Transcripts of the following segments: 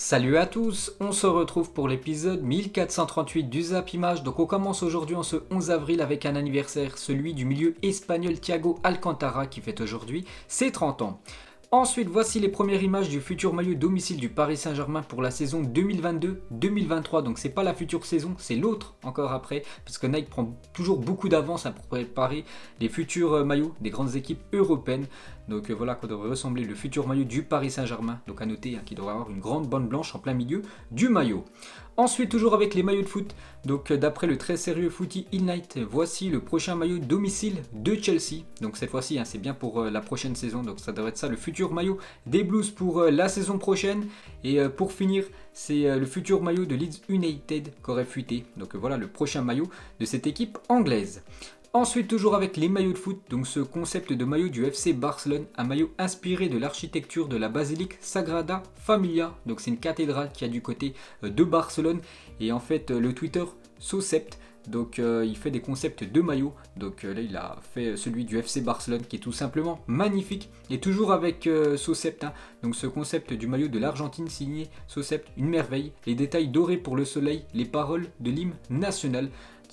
Salut à tous, on se retrouve pour l'épisode 1438 du Zap Image. Donc on commence aujourd'hui en ce 11 avril avec un anniversaire, celui du milieu espagnol Thiago Alcantara qui fête aujourd'hui ses 30 ans. Ensuite, voici les premières images du futur maillot domicile du Paris Saint-Germain pour la saison 2022-2023. Donc c'est pas la future saison, c'est l'autre encore après, parce que Nike prend toujours beaucoup d'avance pour préparer les futurs maillots des grandes équipes européennes. Donc voilà quoi devrait ressembler le futur maillot du Paris Saint-Germain. Donc à noter qu'il devrait avoir une grande bande blanche en plein milieu du maillot. Ensuite, toujours avec les maillots de foot, donc d'après le très sérieux Footy Night, voici le prochain maillot domicile de Chelsea. Donc cette fois-ci, c'est bien pour la prochaine saison, donc ça devrait être ça le futur maillot des Blues pour la saison prochaine. Et pour finir, c'est le futur maillot de Leeds United qu'aurait fuité. Donc voilà le prochain maillot de cette équipe anglaise. Ensuite, toujours avec les maillots de foot, donc ce concept de maillot du FC Barcelone, un maillot inspiré de l'architecture de la basilique Sagrada Familia. Donc c'est une cathédrale qui a du côté de Barcelone. Et en fait, le Twitter Socept, donc il fait des concepts de maillots. Donc là, il a fait celui du FC Barcelone qui est tout simplement magnifique. Et toujours avec Socept, donc ce concept du maillot de l'Argentine signé Socept, une merveille. Les détails dorés pour le soleil, les paroles de l'hymne national.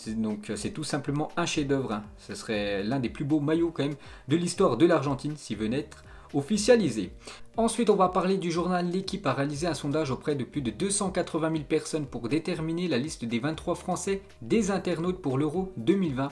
Donc c'est tout simplement un chef-d'œuvre. Ce serait l'un des plus beaux maillots quand même de l'histoire de l'Argentine s'il venait être officialisé. Ensuite, on va parler du journal L'Équipe a réalisé un sondage auprès de plus de 280 000 personnes pour déterminer la liste des 23 Français des internautes pour l'Euro 2020.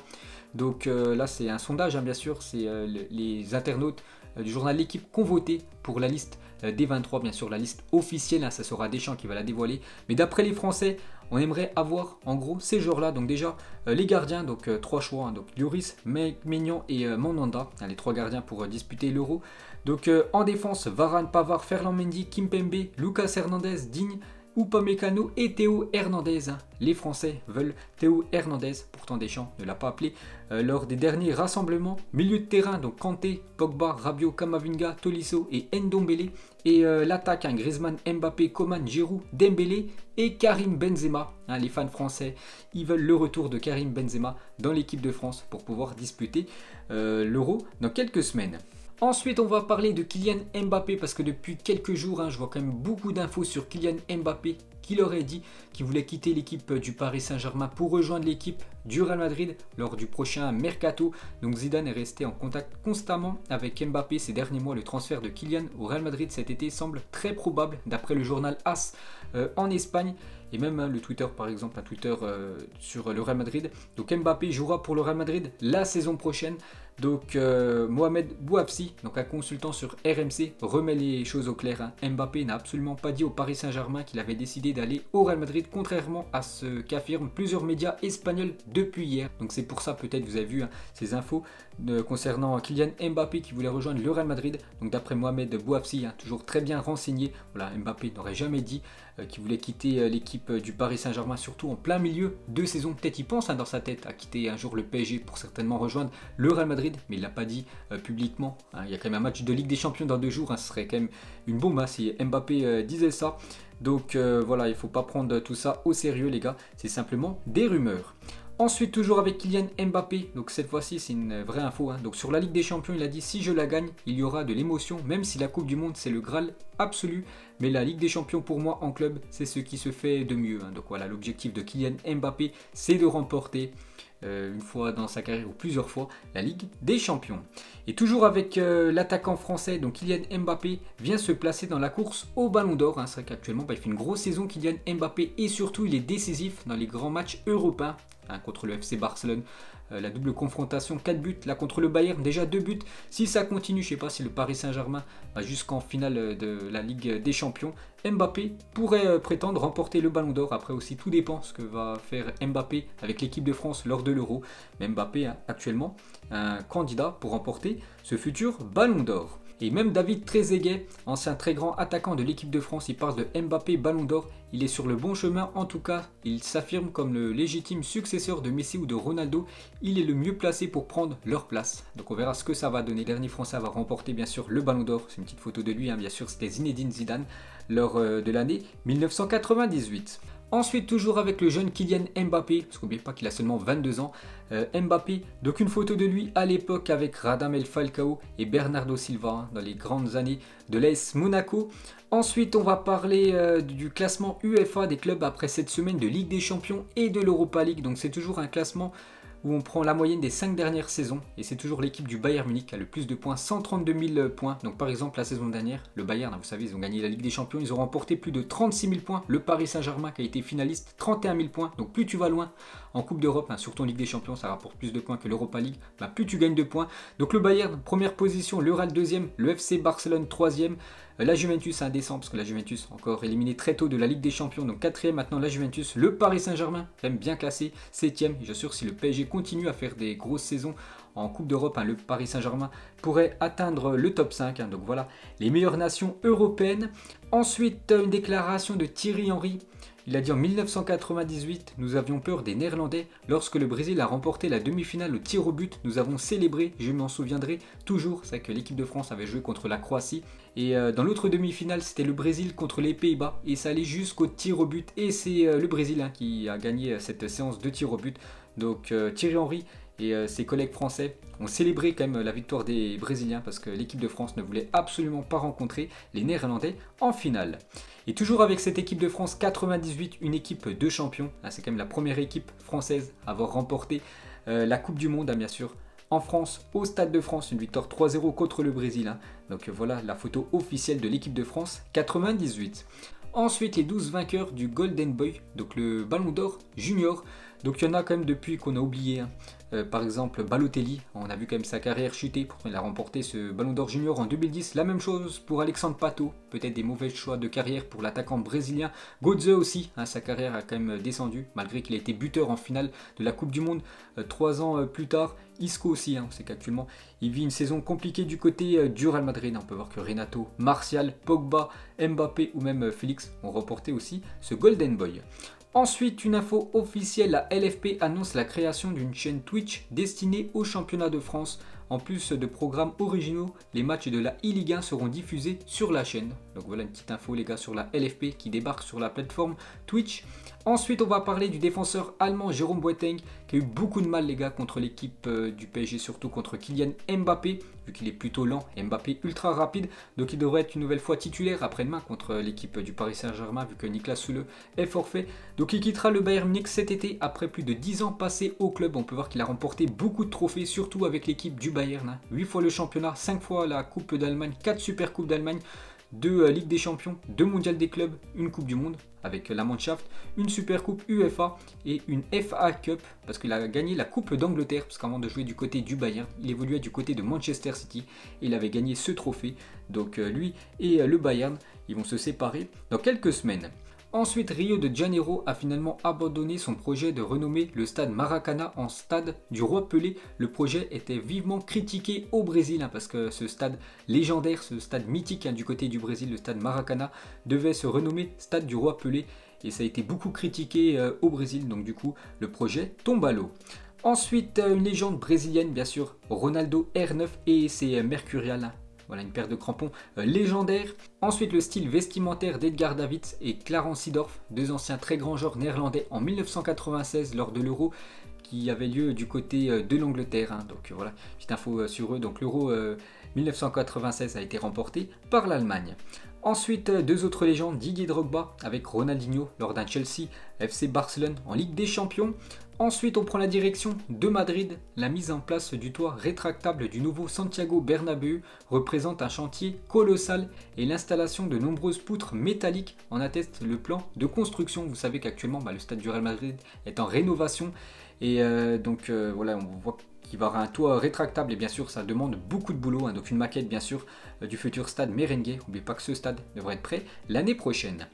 Donc là, c'est un sondage, bien sûr. C'est les internautes du journal L'Équipe qui ont voté pour la liste des 23, bien sûr, la liste officielle. Ça sera Deschamps qui va la dévoiler. Mais d'après les Français, on aimerait avoir en gros ces joueurs-là. Donc déjà, les gardiens, donc 3 choix. Donc Lloris, Maignan et Mandanda, les 3 gardiens pour disputer l'Euro. Donc en défense, Varane, Pavard, Ferland Mendy, Kimpembe, Lucas Hernandez, Digne, Upamecano et Théo Hernandez. Les Français veulent Théo Hernandez, pourtant Deschamps ne l'a pas appelé lors des derniers rassemblements. Milieu de terrain, donc Kanté, Pogba, Rabiot, Camavinga, Tolisso et Ndombele. Et l'attaque, Griezmann, Mbappé, Coman, Giroud, Dembélé et Karim Benzema. Les fans français, ils veulent le retour de Karim Benzema dans l'équipe de France pour pouvoir disputer l'Euro dans quelques semaines. Ensuite, on va parler de Kylian Mbappé parce que depuis quelques jours, je vois quand même beaucoup d'infos sur Kylian Mbappé qui aurait dit qu'il voulait quitter l'équipe du Paris Saint-Germain pour rejoindre l'équipe du Real Madrid lors du prochain mercato. Donc Zidane est resté en contact constamment avec Mbappé ces derniers mois. Le transfert de Kylian au Real Madrid cet été semble très probable d'après le journal AS en Espagne. Et même le Twitter par exemple, un Twitter sur le Real Madrid. Donc Mbappé jouera pour le Real Madrid la saison prochaine. Donc Mohamed Bouafsi, donc un consultant sur RMC, remet les choses au clair. Mbappé n'a absolument pas dit au Paris Saint-Germain qu'il avait décidé d'aller au Real Madrid, contrairement à ce qu'affirment plusieurs médias espagnols depuis hier. Donc c'est pour ça peut-être vous avez vu ces infos concernant Kylian Mbappé qui voulait rejoindre le Real Madrid. Donc d'après Mohamed Bouafsi, toujours très bien renseigné, voilà, Mbappé n'aurait jamais dit qu'il voulait quitter l'équipe du Paris Saint-Germain, surtout en plein milieu de saison. Peut-être il pense dans sa tête à quitter un jour le PSG pour certainement rejoindre le Real Madrid, mais il ne l'a pas dit publiquement. Il y a quand même un match de Ligue des Champions dans 2 jours, ce serait quand même une bombe si Mbappé disait ça. Donc voilà, il ne faut pas prendre tout ça au sérieux les gars, c'est simplement des rumeurs. Ensuite, toujours avec Kylian Mbappé, donc cette fois-ci c'est une vraie info. Donc sur la Ligue des Champions, il a dit si je la gagne, il y aura de l'émotion, même si la Coupe du Monde c'est le Graal absolu. Mais la Ligue des Champions pour moi en club, c'est ce qui se fait de mieux. Donc voilà, l'objectif de Kylian Mbappé, c'est de remporter une fois dans sa carrière ou plusieurs fois la Ligue des Champions. Et toujours avec l'attaquant français, donc Kylian Mbappé vient se placer dans la course au Ballon d'Or. C'est vrai qu'actuellement il fait une grosse saison Kylian Mbappé et surtout il est décisif dans les grands matchs européens. Contre le FC Barcelone, la double confrontation, 4 buts, là contre le Bayern, déjà 2 buts. Si ça continue, je ne sais pas si le Paris Saint-Germain va jusqu'en finale de la Ligue des Champions, Mbappé pourrait prétendre remporter le Ballon d'Or. Après aussi, tout dépend ce que va faire Mbappé avec l'équipe de France lors de l'Euro. Mais Mbappé actuellement un candidat pour remporter ce futur Ballon d'Or. Et même David Trezeguet, ancien très grand attaquant de l'équipe de France, il parle de Mbappé Ballon d'Or. Il est sur le bon chemin en tout cas, il s'affirme comme le légitime successeur de Messi ou de Ronaldo. Il est le mieux placé pour prendre leur place. Donc on verra ce que ça va donner. Le dernier Français va remporter bien sûr le Ballon d'Or. C'est une petite photo de lui, bien sûr, c'était Zinedine Zidane lors de l'année 1998. Ensuite, toujours avec le jeune Kylian Mbappé, parce qu'oubliez pas qu'il a seulement 22 ans. Mbappé, donc une photo de lui à l'époque avec Radamel Falcao et Bernardo Silva, hein, dans les grandes années de l'AS Monaco. Ensuite, on va parler du classement UEFA des clubs après cette semaine de Ligue des Champions et de l'Europa League. Donc c'est toujours un classement où on prend la moyenne des 5 dernières saisons, et c'est toujours l'équipe du Bayern Munich qui a le plus de points, 132 000 points. Donc par exemple la saison dernière, le Bayern, vous savez, ils ont gagné la Ligue des Champions, ils ont remporté plus de 36 000 points. Le Paris Saint-Germain qui a été finaliste, 31 000 points. Donc plus tu vas loin en Coupe d'Europe, hein, surtout en Ligue des Champions, ça rapporte plus de points que l'Europa League, plus tu gagnes de points. Donc le Bayern, première position, le Real deuxième, le FC Barcelone troisième. La Juventus indécent parce que la Juventus encore éliminé très tôt de la Ligue des Champions, donc quatrième maintenant la Juventus. Le Paris Saint-Germain quand même bien classé, septième. Je suis sûr si le PSG continue à faire des grosses saisons en Coupe d'Europe, hein, le Paris Saint-Germain pourrait atteindre le top 5. Hein, donc voilà les meilleures nations européennes. Ensuite une déclaration de Thierry Henry. Il a dit en 1998, nous avions peur des Néerlandais. Lorsque le Brésil a remporté la demi-finale au tir au but, nous avons célébré, je m'en souviendrai toujours. C'est vrai que l'équipe de France avait joué contre la Croatie. Et dans l'autre demi-finale, c'était le Brésil contre les Pays-Bas. Et ça allait jusqu'au tir au but. Et c'est le Brésil qui a gagné cette séance de tir au but. Donc Thierry Henry et ses collègues français ont célébré quand même la victoire des Brésiliens parce que l'équipe de France ne voulait absolument pas rencontrer les Néerlandais en finale. Et toujours avec cette équipe de France 98, une équipe de champions. C'est quand même la première équipe française à avoir remporté la Coupe du Monde, bien sûr. En France, au Stade de France, une victoire 3-0 contre le Brésil. Donc voilà la photo officielle de l'équipe de France 98. Ensuite, les 12 vainqueurs du Golden Boy, donc le Ballon d'Or Junior. Donc il y en a quand même depuis qu'on a oublié. Par exemple Balotelli, on a vu quand même sa carrière chuter, pourtant il a remporté ce Ballon d'Or Junior en 2010. La même chose pour Alexandre Pato, peut-être des mauvais choix de carrière pour l'attaquant brésilien. Götze aussi, sa carrière a quand même descendu, malgré qu'il a été buteur en finale de la Coupe du Monde 3 ans plus tard. Isco aussi, on sait qu'actuellement il vit une saison compliquée du côté du Real Madrid. On peut voir que Renato, Martial, Pogba, Mbappé ou même Félix ont remporté aussi ce Golden Boy. Ensuite, une info officielle, la LFP annonce la création d'une chaîne Twitch destinée au championnat de France. En plus de programmes originaux, les matchs de la e-Ligue 1 seront diffusés sur la chaîne. Donc voilà une petite info les gars sur la LFP qui débarque sur la plateforme Twitch. Ensuite, on va parler du défenseur allemand Jérôme Boateng qui a eu beaucoup de mal les gars contre l'équipe du PSG, surtout contre Kylian Mbappé, vu qu'il est plutôt lent, Mbappé ultra rapide. Donc il devrait être une nouvelle fois titulaire après-demain contre l'équipe du Paris Saint-Germain, vu que Niklas Süle est forfait. Donc il quittera le Bayern Munich cet été après plus de 10 ans passés au club. On peut voir qu'il a remporté beaucoup de trophées, surtout avec l'équipe du Bayern. 8 fois le championnat, 5 fois la Coupe d'Allemagne, 4 Super Coupes d'Allemagne, 2 Ligue des Champions, 2 Mondial des clubs, une Coupe du Monde avec la Mannschaft, une Super Coupe UEFA et une FA Cup parce qu'il a gagné la Coupe d'Angleterre parce qu'avant de jouer du côté du Bayern, il évoluait du côté de Manchester City et il avait gagné ce trophée. Donc lui et le Bayern, ils vont se séparer dans quelques semaines. Ensuite, Rio de Janeiro a finalement abandonné son projet de renommer le stade Maracanã en stade du Roi Pelé. Le projet était vivement critiqué au Brésil parce que ce stade légendaire, ce stade mythique du côté du Brésil, le stade Maracanã, devait se renommer stade du Roi Pelé. Et ça a été beaucoup critiqué au Brésil, donc du coup le projet tombe à l'eau. Ensuite, une légende brésilienne bien sûr, Ronaldo R9 et ses Mercurial. Voilà une paire de crampons légendaire. Ensuite, le style vestimentaire d'Edgar Davids et Clarence Seedorf, deux anciens très grands joueurs néerlandais en 1996 lors de l'Euro qui avait lieu du côté de l'Angleterre. Donc voilà, petite info sur eux. Donc l'Euro 1996 a été remporté par l'Allemagne. Ensuite, deux autres légendes, Didier Drogba avec Ronaldinho lors d'un Chelsea FC Barcelone en Ligue des Champions. Ensuite, on prend la direction de Madrid. La mise en place du toit rétractable du nouveau Santiago Bernabéu représente un chantier colossal et l'installation de nombreuses poutres métalliques en atteste le plan de construction. Vous savez qu'actuellement, le stade du Real Madrid est en rénovation et voilà, on voit qu'il va y avoir un toit rétractable et bien sûr ça demande beaucoup de boulot. Donc une maquette bien sûr du futur stade Merengue. N'oubliez pas que ce stade devrait être prêt l'année prochaine.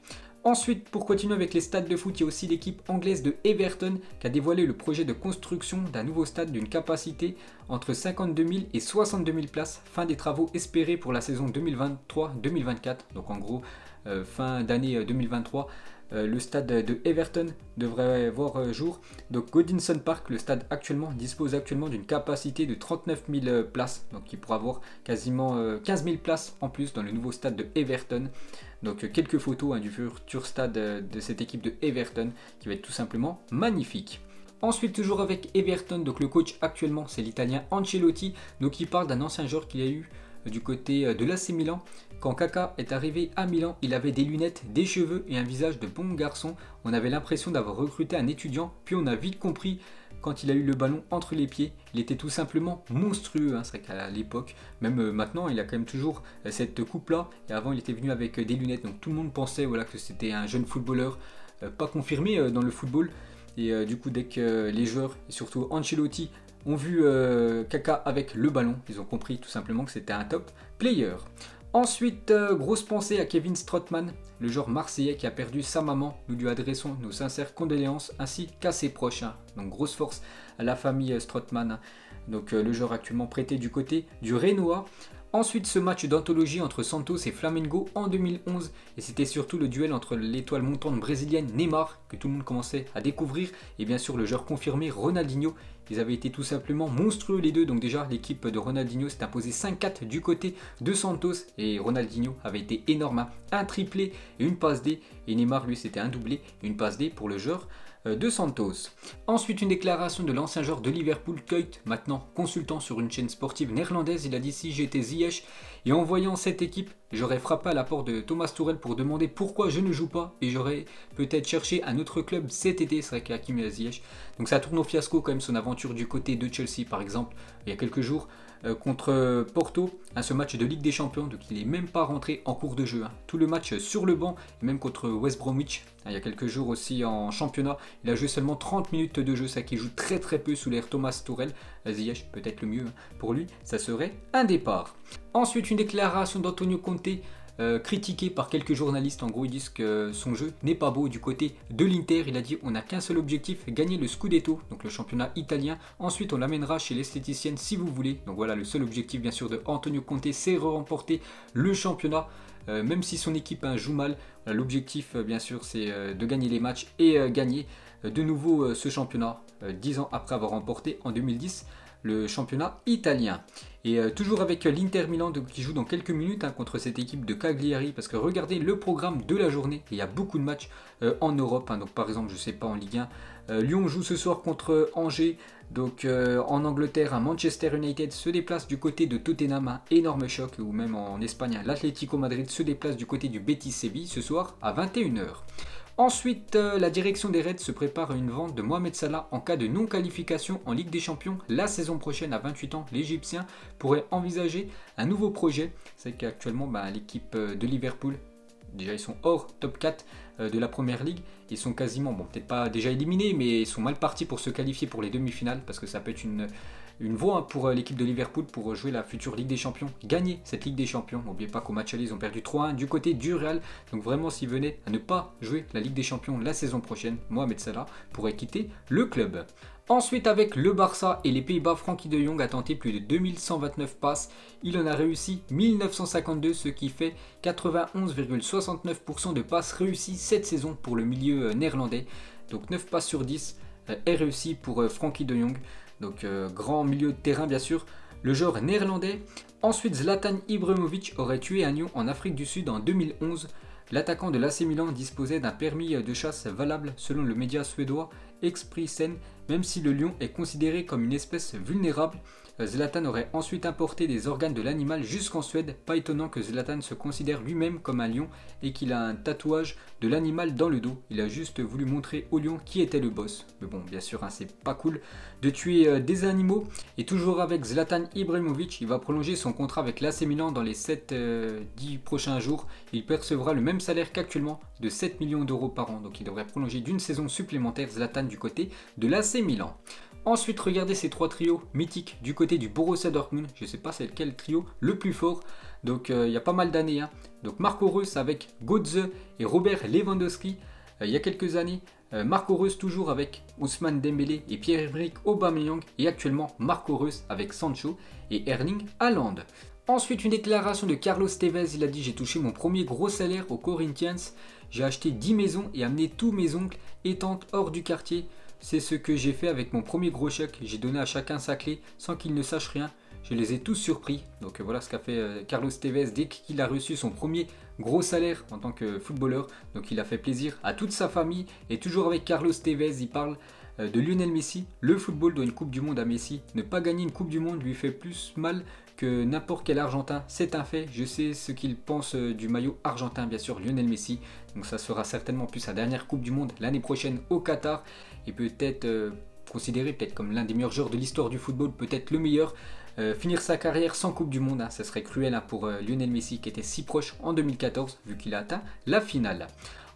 Ensuite, pour continuer avec les stades de foot, il y a aussi l'équipe anglaise de Everton qui a dévoilé le projet de construction d'un nouveau stade d'une capacité entre 52 000 et 62 000 places. Fin des travaux espérés pour la saison 2023-2024. Donc en gros, fin d'année 2023. Le stade de Everton devrait voir jour. Donc Goodison Park, le stade dispose actuellement d'une capacité de 39 000 places. Donc il pourra avoir quasiment 15 000 places en plus dans le nouveau stade de Everton. Donc quelques photos du futur stade de cette équipe de Everton qui va être tout simplement magnifique. Ensuite, toujours avec Everton, donc le coach actuellement c'est l'italien Ancelotti, donc il parle d'un ancien joueur qu'il a eu du côté de l'AC Milan. Quand Kaka est arrivé à Milan, il avait des lunettes, des cheveux et un visage de bon garçon. On avait l'impression d'avoir recruté un étudiant, puis on a vite compris quand il a eu le ballon entre les pieds, il était tout simplement monstrueux. C'est vrai qu'à l'époque, même maintenant, il a quand même toujours cette coupe-là. Et avant, il était venu avec des lunettes, donc tout le monde pensait que c'était un jeune footballeur pas confirmé dans le football. Et du coup, dès que les joueurs, et surtout Ancelotti, ont vu Kaka avec le ballon, ils ont compris tout simplement que c'était un top player. Ensuite, grosse pensée à Kevin Strootman, le joueur marseillais qui a perdu sa maman. Nous lui adressons nos sincères condoléances ainsi qu'à ses proches. Donc grosse force à la famille Strootman. Donc le joueur actuellement prêté du côté du Renoir. Ensuite, ce match d'anthologie entre Santos et Flamengo en 2011, et c'était surtout le duel entre l'étoile montante brésilienne Neymar, que tout le monde commençait à découvrir, et bien sûr le joueur confirmé Ronaldinho. Ils avaient été tout simplement monstrueux les deux, donc déjà l'équipe de Ronaldinho s'est imposée 5-4 du côté de Santos, et Ronaldinho avait été énorme, un triplé et une passe D, et Neymar lui c'était un doublé et une passe D pour le joueur de Santos. Ensuite, une déclaration de l'ancien joueur de Liverpool, Kuyt, maintenant consultant sur une chaîne sportive néerlandaise. Il a dit: si j'étais Ziyech et en voyant cette équipe, j'aurais frappé à la porte de Thomas Tuchel pour demander pourquoi je ne joue pas et j'aurais peut-être cherché un autre club cet été. C'est vrai qu'Hakim Ziyech. Donc ça tourne au fiasco quand même son aventure du côté de Chelsea par exemple il y a quelques jours. Contre Porto, ce match de Ligue des Champions, donc il n'est même pas rentré en cours de jeu. Tout le match sur le banc, et même contre West Bromwich, il y a quelques jours aussi en championnat, il a joué seulement 30 minutes de jeu, ça qui joue très très peu sous l'air Thomas Tuchel. Ziyech, peut-être le mieux pour lui, ça serait un départ. Ensuite, une déclaration d'Antonio Conte, critiqué par quelques journalistes. En gros, ils disent que son jeu n'est pas beau du côté de l'Inter. Il a dit: on n'a qu'un seul objectif, gagner le Scudetto, donc le championnat italien. Ensuite, on l'amènera chez l'esthéticienne si vous voulez. Donc voilà, le seul objectif bien sûr de Antonio Conte, c'est remporter le championnat. Même si son équipe joue mal, l'objectif bien sûr c'est de gagner les matchs et gagner de nouveau ce championnat 10 ans après avoir remporté en 2010 le championnat italien. Et toujours avec l'Inter Milan qui joue dans quelques minutes contre cette équipe de Cagliari, parce que regardez le programme de la journée, il y a beaucoup de matchs en Europe. Donc par exemple, je sais pas, en Ligue 1, Lyon joue ce soir contre Angers. Donc en Angleterre, Manchester United se déplace du côté de Tottenham, un énorme choc. Ou même en Espagne, l'Atlético Madrid se déplace du côté du Betis Séville ce soir à 21h. Ensuite, la direction des Reds se prépare à une vente de Mohamed Salah en cas de non-qualification en Ligue des Champions. La saison prochaine, à 28 ans, l'Égyptien pourrait envisager un nouveau projet. C'est qu'actuellement, l'équipe de Liverpool, déjà ils sont hors top 4 de la Première Ligue. Ils sont quasiment, peut-être pas déjà éliminés, mais ils sont mal partis pour se qualifier pour les demi-finales, parce que ça peut être une voie pour l'équipe de Liverpool pour jouer la future Ligue des Champions, gagner cette Ligue des Champions. N'oubliez pas qu'au match aller, ils ont perdu 3-1 du côté du Real. Donc vraiment, s'ils venaient à ne pas jouer la Ligue des Champions la saison prochaine, Mohamed Salah pourrait quitter le club. Ensuite, avec le Barça et les Pays-Bas, Frenkie de Jong a tenté plus de 2129 passes. Il en a réussi 1952, ce qui fait 91,69% de passes réussies cette saison pour le milieu néerlandais. Donc 9 passes sur 10 est réussi pour Frenkie de Jong. Donc grand milieu de terrain bien sûr, le joueur néerlandais. Ensuite, Zlatan Ibrahimovic aurait tué un lion en Afrique du Sud en 2011. L'attaquant de l'AC Milan disposait d'un permis de chasse valable selon le média suédois Expressen, même si le lion est considéré comme une espèce vulnérable. Zlatan aurait ensuite importé des organes de l'animal jusqu'en Suède. Pas étonnant que Zlatan se considère lui-même comme un lion et qu'il a un tatouage de l'animal dans le dos. Il a juste voulu montrer au lion qui était le boss. Mais bon, bien sûr, c'est pas cool de tuer des animaux. Et toujours avec Zlatan Ibrahimovic, il va prolonger son contrat avec l'AC Milan dans les 7-10 prochains jours. Il percevra le même salaire qu'actuellement de 7 millions d'euros par an. Donc il devrait prolonger d'une saison supplémentaire Zlatan du côté de l'AC Milan. Ensuite, regardez ces trois trios mythiques du côté du Borussia Dortmund. Je ne sais pas c'est lequel trio le plus fort. Donc il y a pas mal d'années. Donc Marco Reus avec Götze et Robert Lewandowski. Il y a quelques années. Marco Reus toujours avec Ousmane Dembélé et Pierre-Emerick Aubameyang. Et actuellement Marco Reus avec Sancho et Erling Haaland. Ensuite, une déclaration de Carlos Tevez. Il a dit: j'ai touché mon premier gros salaire aux Corinthians. J'ai acheté 10 maisons et amené tous mes oncles et tantes hors du quartier. C'est ce que j'ai fait avec mon premier gros chèque. J'ai donné à chacun sa clé sans qu'ils ne sachent rien. Je les ai tous surpris. Donc voilà ce qu'a fait Carlos Tevez dès qu'il a reçu son premier gros salaire en tant que footballeur. Donc il a fait plaisir à toute sa famille. Et toujours avec Carlos Tevez, il parle de Lionel Messi. Le football doit une Coupe du Monde à Messi. Ne pas gagner une Coupe du Monde lui fait plus mal que n'importe quel Argentin. C'est un fait. Je sais ce qu'il pense du maillot argentin, bien sûr, Lionel Messi. Donc ça sera certainement plus sa dernière Coupe du Monde l'année prochaine au Qatar. Et peut-être considéré peut-être comme l'un des meilleurs joueurs de l'histoire du football, peut-être le meilleur. Finir sa carrière sans Coupe du Monde, hein, ça serait cruel pour Lionel Messi qui était si proche en 2014 vu qu'il a atteint la finale.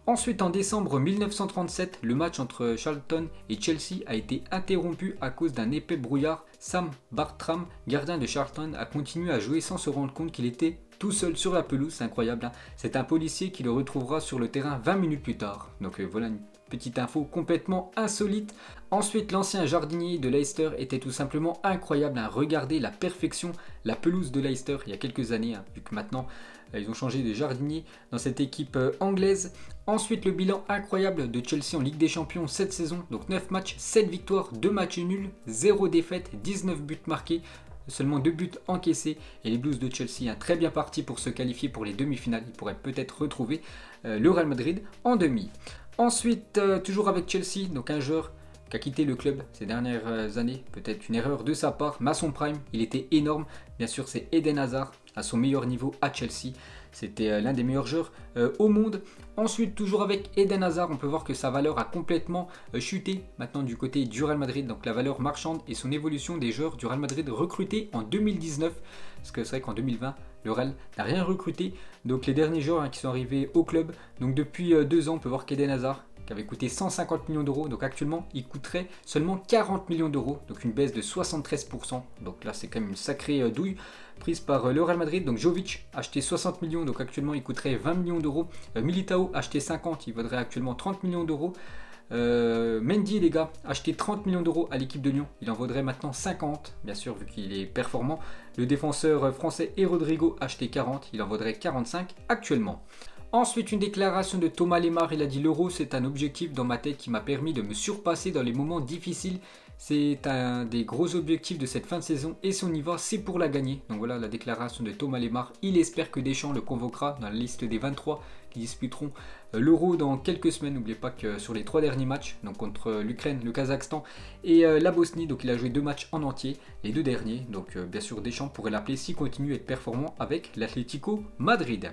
Ensuite, en décembre 1937, le match entre Charlton et Chelsea a été interrompu à cause d'un épais brouillard. Sam Bartram, gardien de Charlton, a continué à jouer sans se rendre compte qu'il était tout seul sur la pelouse. C'est incroyable, hein. C'est un policier qui le retrouvera sur le terrain 20 minutes plus tard. Donc voilà une petite info complètement insolite. Ensuite, l'ancien jardinier de Leicester était tout simplement incroyable. Regardez la perfection, la pelouse de Leicester il y a quelques années, vu que maintenant ils ont changé de jardinier dans cette équipe anglaise. Ensuite, le bilan incroyable de Chelsea en Ligue des Champions cette saison. Donc 9 matchs, 7 victoires, 2 matchs nuls, 0 défaite, 19 buts marqués. Seulement 2 buts encaissés et les Blues de Chelsea très bien partis pour se qualifier pour les demi-finales. Ils pourraient peut-être retrouver le Real Madrid en demi. Ensuite, toujours avec Chelsea, donc un joueur qui a quitté le club ces dernières années, peut-être une erreur de sa part, mais à son prime, il était énorme. Bien sûr, c'est Eden Hazard à son meilleur niveau à Chelsea. C'était l'un des meilleurs joueurs au monde. Ensuite, toujours avec Eden Hazard, on peut voir que sa valeur a complètement chuté maintenant du côté du Real Madrid. Donc la valeur marchande et son évolution des joueurs du Real Madrid recrutés en 2019. Parce que c'est vrai qu'en 2020, le Real n'a rien recruté. Donc les derniers joueurs qui sont arrivés au club. Donc depuis 2 ans, on peut voir qu'Eden Hazard, qui avait coûté 150 millions d'euros, donc actuellement il coûterait seulement 40 millions d'euros, donc une baisse de 73%. Donc là c'est quand même une sacrée douille prise par le Real Madrid. Donc Jovic acheté 60 millions, donc actuellement il coûterait 20 millions d'euros. Militao acheté 50, il vaudrait actuellement 30 millions d'euros. Mendy, les gars, acheté 30 millions d'euros à l'équipe de Lyon, il en vaudrait maintenant 50, bien sûr vu qu'il est performant. Le défenseur français et Rodrigo acheté 40, il en vaudrait 45 actuellement. Ensuite, une déclaration de Thomas Lemar, il a dit: l'euro c'est un objectif dans ma tête qui m'a permis de me surpasser dans les moments difficiles. C'est un des gros objectifs de cette fin de saison et si on y va, c'est pour la gagner. Donc voilà la déclaration de Thomas Lemar. Il espère que Deschamps le convoquera dans la liste des 23 qui disputeront l'euro dans quelques semaines. N'oubliez pas que sur les 3 derniers matchs, donc contre l'Ukraine, le Kazakhstan et la Bosnie, donc il a joué 2 matchs en entier, les 2 derniers. Donc bien sûr Deschamps pourrait l'appeler s'il continue à être performant avec l'Atlético Madrid.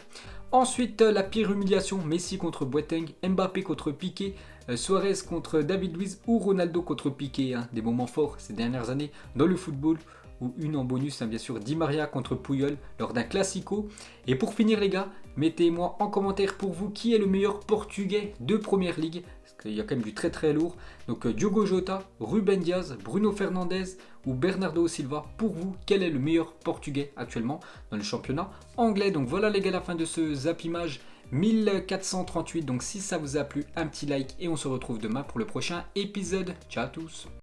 Ensuite, la pire humiliation, Messi contre Boateng, Mbappé contre Piqué, Suarez contre David Luiz ou Ronaldo contre Piqué. Des moments forts ces dernières années dans le football. Ou une en bonus, bien sûr, Di Maria contre Puyol lors d'un Classico. Et pour finir les gars, mettez-moi en commentaire pour vous qui est le meilleur portugais de Première Ligue. Parce qu'il y a quand même du très très lourd. Donc Diogo Jota, Ruben Diaz, Bruno Fernandes ou Bernardo Silva. Pour vous, quel est le meilleur portugais actuellement dans le championnat anglais? Donc voilà les gars, la fin de ce Zapimage 1438. Donc si ça vous a plu, un petit like et on se retrouve demain pour le prochain épisode. Ciao à tous.